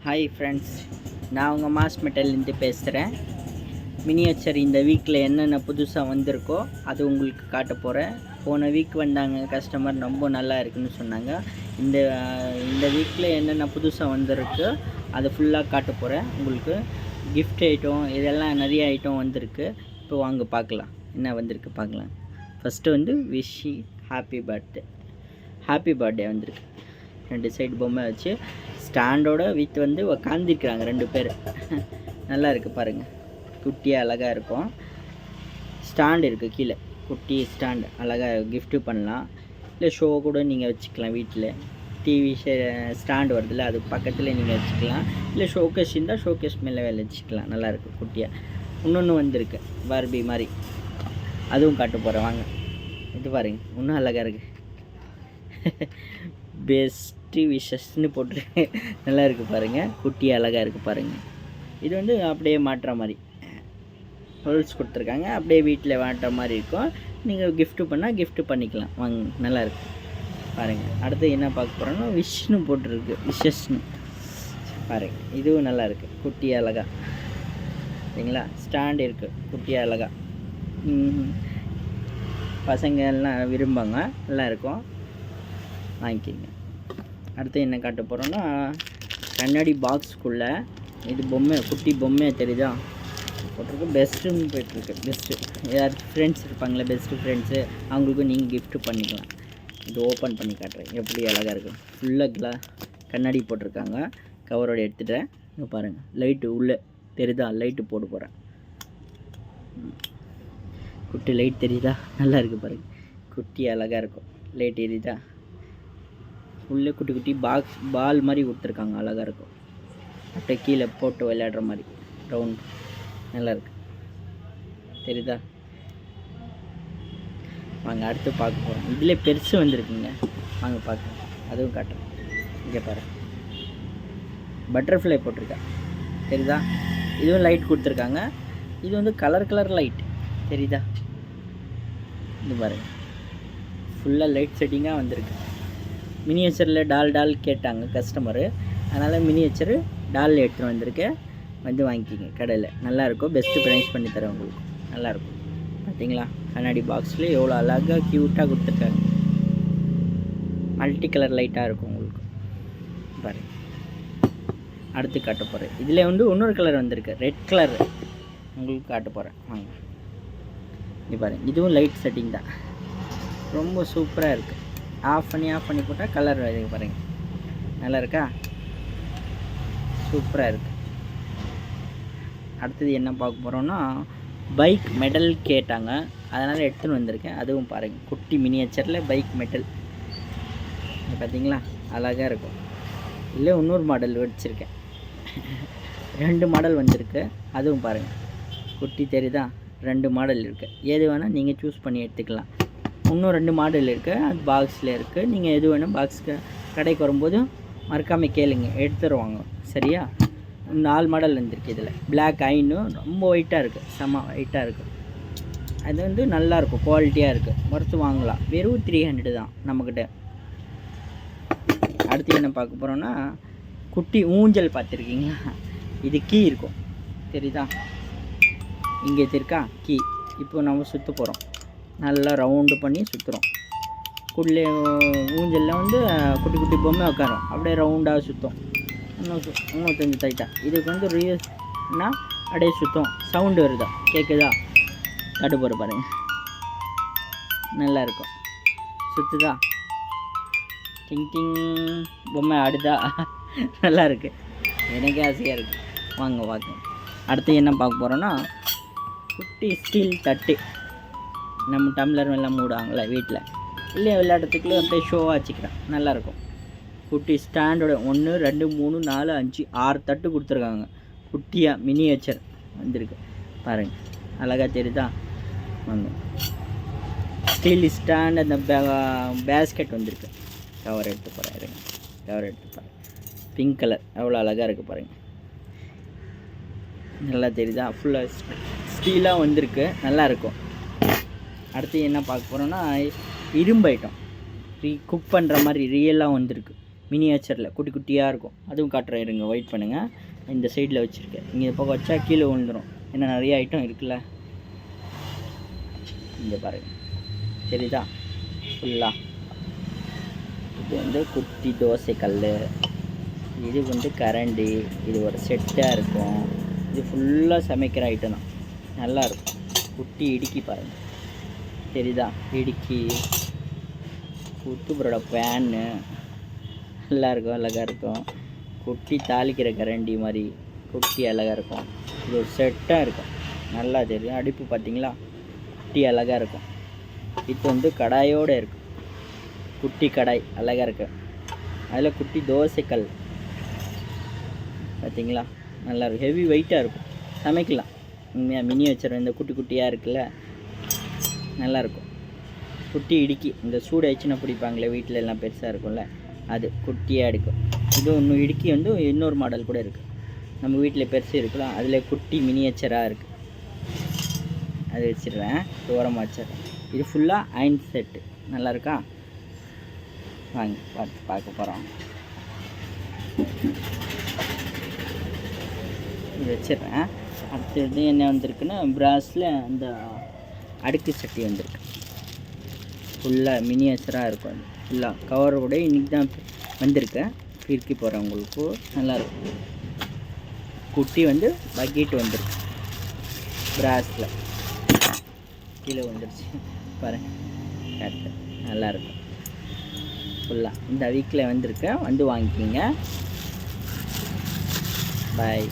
Hi friends, நான் உங்கள் mass மெட்டல்லேருந்து பேசுகிறேன். மினியேச்சர் இந்த வீக்கில் என்னென்ன புதுசாக வந்திருக்கோ அது உங்களுக்கு காட்ட போகிறேன். போன வீக் வந்தாங்க கஸ்டமர், ரொம்ப நல்லா இருக்குன்னு சொன்னாங்க. இந்த இந்த வீக்கில் என்னென்ன புதுசாக வந்திருக்கு அதை ஃபுல்லாக காட்ட போகிறேன் உங்களுக்கு. கிஃப்ட் ஐட்டம் இதெல்லாம் நிறைய ஐட்டம் வந்திருக்கு. இப்போ வாங்க பார்க்கலாம் என்ன வந்திருக்கு பார்க்கலாம். ஃபஸ்ட்டு வந்து விஷி ஹாப்பி பர்த்டே வந்திருக்கு. 2 சைடு பொம்மை வச்சு ஸ்டாண்டோட வித் வந்து உக்காந்துருக்குறாங்க 2 பேர். நல்லா இருக்குது பாருங்கள், குட்டியாக அழகாக இருக்கும். ஸ்டாண்ட் இருக்குது கீழே, குட்டி ஸ்டாண்ட் அழகாக கிஃப்ட்டு பண்ணலாம். இல்லை ஷோ கூட நீங்கள் வச்சுக்கலாம். வீட்டில் டிவி ஸ்டாண்டு வருதுல்ல, அது பக்கத்தில் நீங்கள் வச்சுக்கலாம். இல்லை ஷோகேஸ் இருந்தால் ஷோகேஸ் மேலே வச்சுக்கலாம். நல்லாயிருக்கு குட்டியாக. இன்னொன்று வந்திருக்கு பார்பி மாதிரி, அதுவும் காட்ட போகிறேன் வாங்க. இது பாருங்க, இன்னும் அழகாக இருக்குது. பெஸ்ட்டு விஷஸ்ன்னு போட்டு நல்லா இருக்குது பாருங்கள், குட்டி அழகாக இருக்குது பாருங்கள். இது வந்து அப்படியே மாட்டுற மாதிரி ஹோல்ஸ் கொடுத்துருக்காங்க, அப்படியே வீட்டில் மாட்டுற மாதிரி இருக்கும். நீங்கள் கிஃப்ட்டு பண்ணால் கிஃப்ட்டு பண்ணிக்கலாம் வாங்க. நல்லாயிருக்கு பாருங்கள். அடுத்து என்ன பார்க்க போகிறோன்னா விஷ்ணு போட்டிருக்கு, விஷஸ்னு பாருங்கள். இதுவும் நல்லாயிருக்கு, குட்டி அழகாக சரிங்களா. ஸ்டாண்ட் இருக்குது, குட்டி அழகாக. பசங்க எல்லாம் விரும்பாங்க, நல்லாயிருக்கும், வாங்கிக்கிங்க. அடுத்து என்ன காட்ட போகிறோன்னா கண்ணாடி பாக்ஸுக்குள்ளே இது பொம்மை, குட்டி பொம்மையை தெரியுதா போட்டிருக்கு. பெஸ்ட்டுன்னு போய்ட்டுருக்கு. பெஸ்ட்டு யார் ஃப்ரெண்ட்ஸ் இருப்பாங்களே, பெஸ்ட்டு ஃப்ரெண்ட்ஸு, அவங்களுக்கும் நீங்கள் கிஃப்ட்டு பண்ணிக்கலாம். இது ஓப்பன் பண்ணி காட்டுறேன் எப்படி அழகாக இருக்கும். ஃபுல்லாக கண்ணாடி போட்டிருக்காங்க. கவரோடு எடுத்துகிட்டேன். இங்கே பாருங்கள், லைட்டு உள்ளே தெரியுதா, லைட்டு போட்டு போகிறேன். குட்டி லைட் தெரியுதா, நல்லா இருக்குது பாருங்கள், குட்டி அழகாக இருக்கும். லைட் எரியுதா, உள்ளே குட்டி குட்டி பால் மாதிரி கொடுத்துருக்காங்க, அழகாக இருக்கும். அப்படியே கீழே போட்டு விளையாடுற மாதிரி ரவுண்ட், நல்லாயிருக்கு தெரியுதா. வாங்க அடுத்து பார்க்க போகிறோம். இதில் பெருசு வந்திருக்குங்க, வாங்க பார்க்க, அதுவும் காட்டுறேன். இங்கே பாரு, பட்டர்ஃப்ளை போட்டிருக்கேன் தெரியுதா. இதுவும் லைட் கொடுத்துருக்காங்க. இது வந்து கலர் லைட் தெரியுதா. இது பாருங்க, ஃபுல்லாக லைட் செட்டிங்காக வந்திருக்கு. மினியேச்சரில் டால் கேட்டாங்க கஸ்டமரு, அதனால் மினியேச்சரு டால் எடுத்துகிட்டு வந்திருக்கேன். வந்து வாங்கிக்கிங்க கடையில், நல்லாயிருக்கும். பெஸ்ட்டு ப்ரைஸ் பண்ணி தரேன் உங்களுக்கு, நல்லாயிருக்கும். பார்த்தீங்களா கண்ணாடி பாக்ஸில் எவ்வளோ அழகாக க்யூட்டாக கொடுத்துருக்காங்க. மல்டி கலர் லைட்டாக இருக்கும் உங்களுக்கு பாருங்க. அடுத்து காட்ட போகிறேன். இதில் வந்து இன்னொரு கலர் வந்திருக்கு, ரெட் கலர், உங்களுக்கு காட்ட போகிறேன் வாங்க. இது பாருங்கள், இதுவும் லைட் செட்டிங் தான், ரொம்ப சூப்பராக இருக்குது. ஆஃப் பண்ணி போட்டால் கலர் வருது பாருங்கள், நல்லா இருக்கா, சூப்பராக இருக்குது. அடுத்தது என்ன பார்க்க போகிறோன்னா பைக் மெடல் கேட்டாங்க, அதனால் எடுத்துன்னு வந்திருக்கேன். அதுவும் பாருங்கள், குட்டி மினியேச்சரில் பைக் மெடல் பார்த்தீங்களா, அழகாக இருக்கும். இல்லை இன்னொரு மாடல் வச்சுருக்கேன், 2 மாடல் வந்திருக்கு. அதுவும் பாருங்கள், குட்டி தெரியுதா, 2 மாடல் இருக்குது. எது வேணால் நீங்கள் சூஸ் பண்ணி எடுத்துக்கலாம். இன்னும் 2 மாடல் இருக்குது, அது பாக்ஸில் இருக்குது. நீங்கள் எது வேணும் பாக்ஸுக்கு கடைக்கு வரும்போது மறக்காமல் கேளுங்க, எடுத்துருவாங்க சரியா. 4 மாடல் வந்துருக்கு. இதில் பிளாக் ஐனும் ரொம்ப ஒயிட்டாக இருக்குது, செம்ம ஒயிட்டாக இருக்குது. அது வந்து நல்லாயிருக்கும், குவாலிட்டியாக இருக்குது, மறுத்து வாங்கலாம். வெறும் 300 தான் நம்மக்கிட்ட. அடுத்து என்ன பார்க்க போகிறோன்னா குட்டி ஊஞ்சல் பார்த்துருக்கீங்களா. இது கீ இருக்கும் தெரியுதா, இங்கே இருக்கா கீ. இப்போ நம்ம சுற்ற போகிறோம், நல்லா ரவுண்டு பண்ணி சுற்றுறோம். குள்ளே ஊஞ்சலில் வந்து குட்டி குட்டி பொம்மை உட்காரோம், அப்படியே ரவுண்டாக சுற்றும். இன்னும் கொஞ்சம் டைட்டாக. இதுக்கு வந்து ரியல்னா அப்படியே சுற்றும். சவுண்டு வருதா, கேட்குதா, காட்டு போகிற பாருங்க, நல்லாயிருக்கும். சுற்றுதா, டிங் பொம்மை ஆடுதா, நல்லா இருக்குது, எனக்கே ஆசையாக இருக்குது. வாங்க பார்க்க. அடுத்து என்ன பார்க்க போகிறோன்னா குட்டி ஸ்டீல் தட்டு, நம்ம டம்ளர் எல்லாம் மூடுவாங்களே வீட்டில், இல்லை விளையாடுறதுக்குள்ளே அப்படியே ஷோவாக வச்சுக்கிறேன், நல்லாயிருக்கும். குட்டி ஸ்டாண்டோட 1 2 3 4 5 6 தட்டு கொடுத்துருக்காங்க. குட்டியாக மினியேச்சர் வந்திருக்கு பாருங்கள், அழகாக தெரியுதா. வாங்க ஸ்டீல் ஸ்டாண்ட், அந்த பேஸ்கெட் வந்திருக்கு. கவர் எடுத்து பாருங்கள், பிங்க் கலர் எவ்வளோ அழகாக இருக்குது பாருங்கள், நல்லா தெரியுதா. ஃபுல்லாக ஸ்டீலாக வந்திருக்கு, நல்லாயிருக்கும். அடுத்து என்ன பார்க்க போகிறோன்னா இரும்பு ஐட்டம், குக் பண்ணுற மாதிரி ரியலாக வந்திருக்கு. மினியேச்சரில் குட்டி குட்டியாக இருக்கும், அதுவும் காட்டுறேன் இருங்க, வெயிட் பண்ணுங்கள். இந்த சைடில் வச்சுருக்கேன், இங்கே பக்கம் வச்சா கீழே விழுந்துடும், ஏன்னா நிறைய ஐட்டம் இருக்குல்ல. இங்கே பாருங்கள், சரிதா ஃபுல்லாக. இது வந்து குட்டி தோசை கல், இது வந்து கரண்டி, இது ஒரு செட்டாக இருக்கும். இது ஃபுல்லாக சமைக்கிற ஐட்டம் தான், நல்லாயிருக்கும். குட்டி இடுக்கி பாருங்கள், தெரியுதா, இடுக்கி. குத்து பரோட பேன்னு நல்லாயிருக்கும், அழகாக இருக்கும். குட்டி தாளிக்கிற கரண்டி மாதிரி குட்டி அழகாக இருக்கும். இது ஒரு செட்டாக இருக்கும், நல்லா தெரியும். அடுப்பு பார்த்தீங்களா, குட்டி அழகாக இருக்கும். இது வந்து கடாயோடு இருக்கும், குட்டி கடாய் அழகாக இருக்கு. அதில் குட்டி தோசைக்கல் பார்த்தீங்களா, நல்லாயிருக்கும். ஹெவி வெயிட்டாக இருக்கும், சமைக்கலாம். உண்மையாக மினியேச்சர் இந்த குட்டி குட்டியாக இருக்குல்ல, நல்லாயிருக்கும். குட்டி இடுக்கி, இந்த சூடு ஆயிடுச்சுன்னா பிடிப்பாங்களே வீட்டில் எல்லாம் பெருசாக இருக்கும்ல, அது குட்டியாக இருக்கும். இது இன்னும் இடுக்கி வந்து இன்னொரு மாடல் கூட இருக்குது, நம்ம வீட்டில் பெருசு இருக்கலாம், அதில் குட்டி மினியேச்சராக இருக்குது. அது வச்சிடுறேன், தூரமாக வச்சிடுறேன். இது ஃபுல்லாக அயன் செட்டு, நல்லாயிருக்கா? வாங்க பார்க்க போகிறோம். இது வச்சிடுறேன். அடுத்தது என்ன வந்திருக்குன்னா, பிராஸில் அந்த அடுக்கு சட்டி வந்திருக்கு, ஃபுல்லாக மினியேச்சராக இருக்கும். அது ஃபுல்லாக கவரோட இன்றைக்கி தான் வந்திருக்கேன், பிரிக்கி போகிறேன் உங்களுக்கு, நல்லாயிருக்கும். குட்டி வந்து பக்கெட் வந்துருக்கு, பிராஸில் கீழே வந்துருச்சு பாருங்கள், கரெக்டாக நல்லாயிருக்கும். ஃபுல்லாக இந்த வீக்கில் வந்திருக்கேன், வந்து வாங்கிக்கிங்க. பாய்.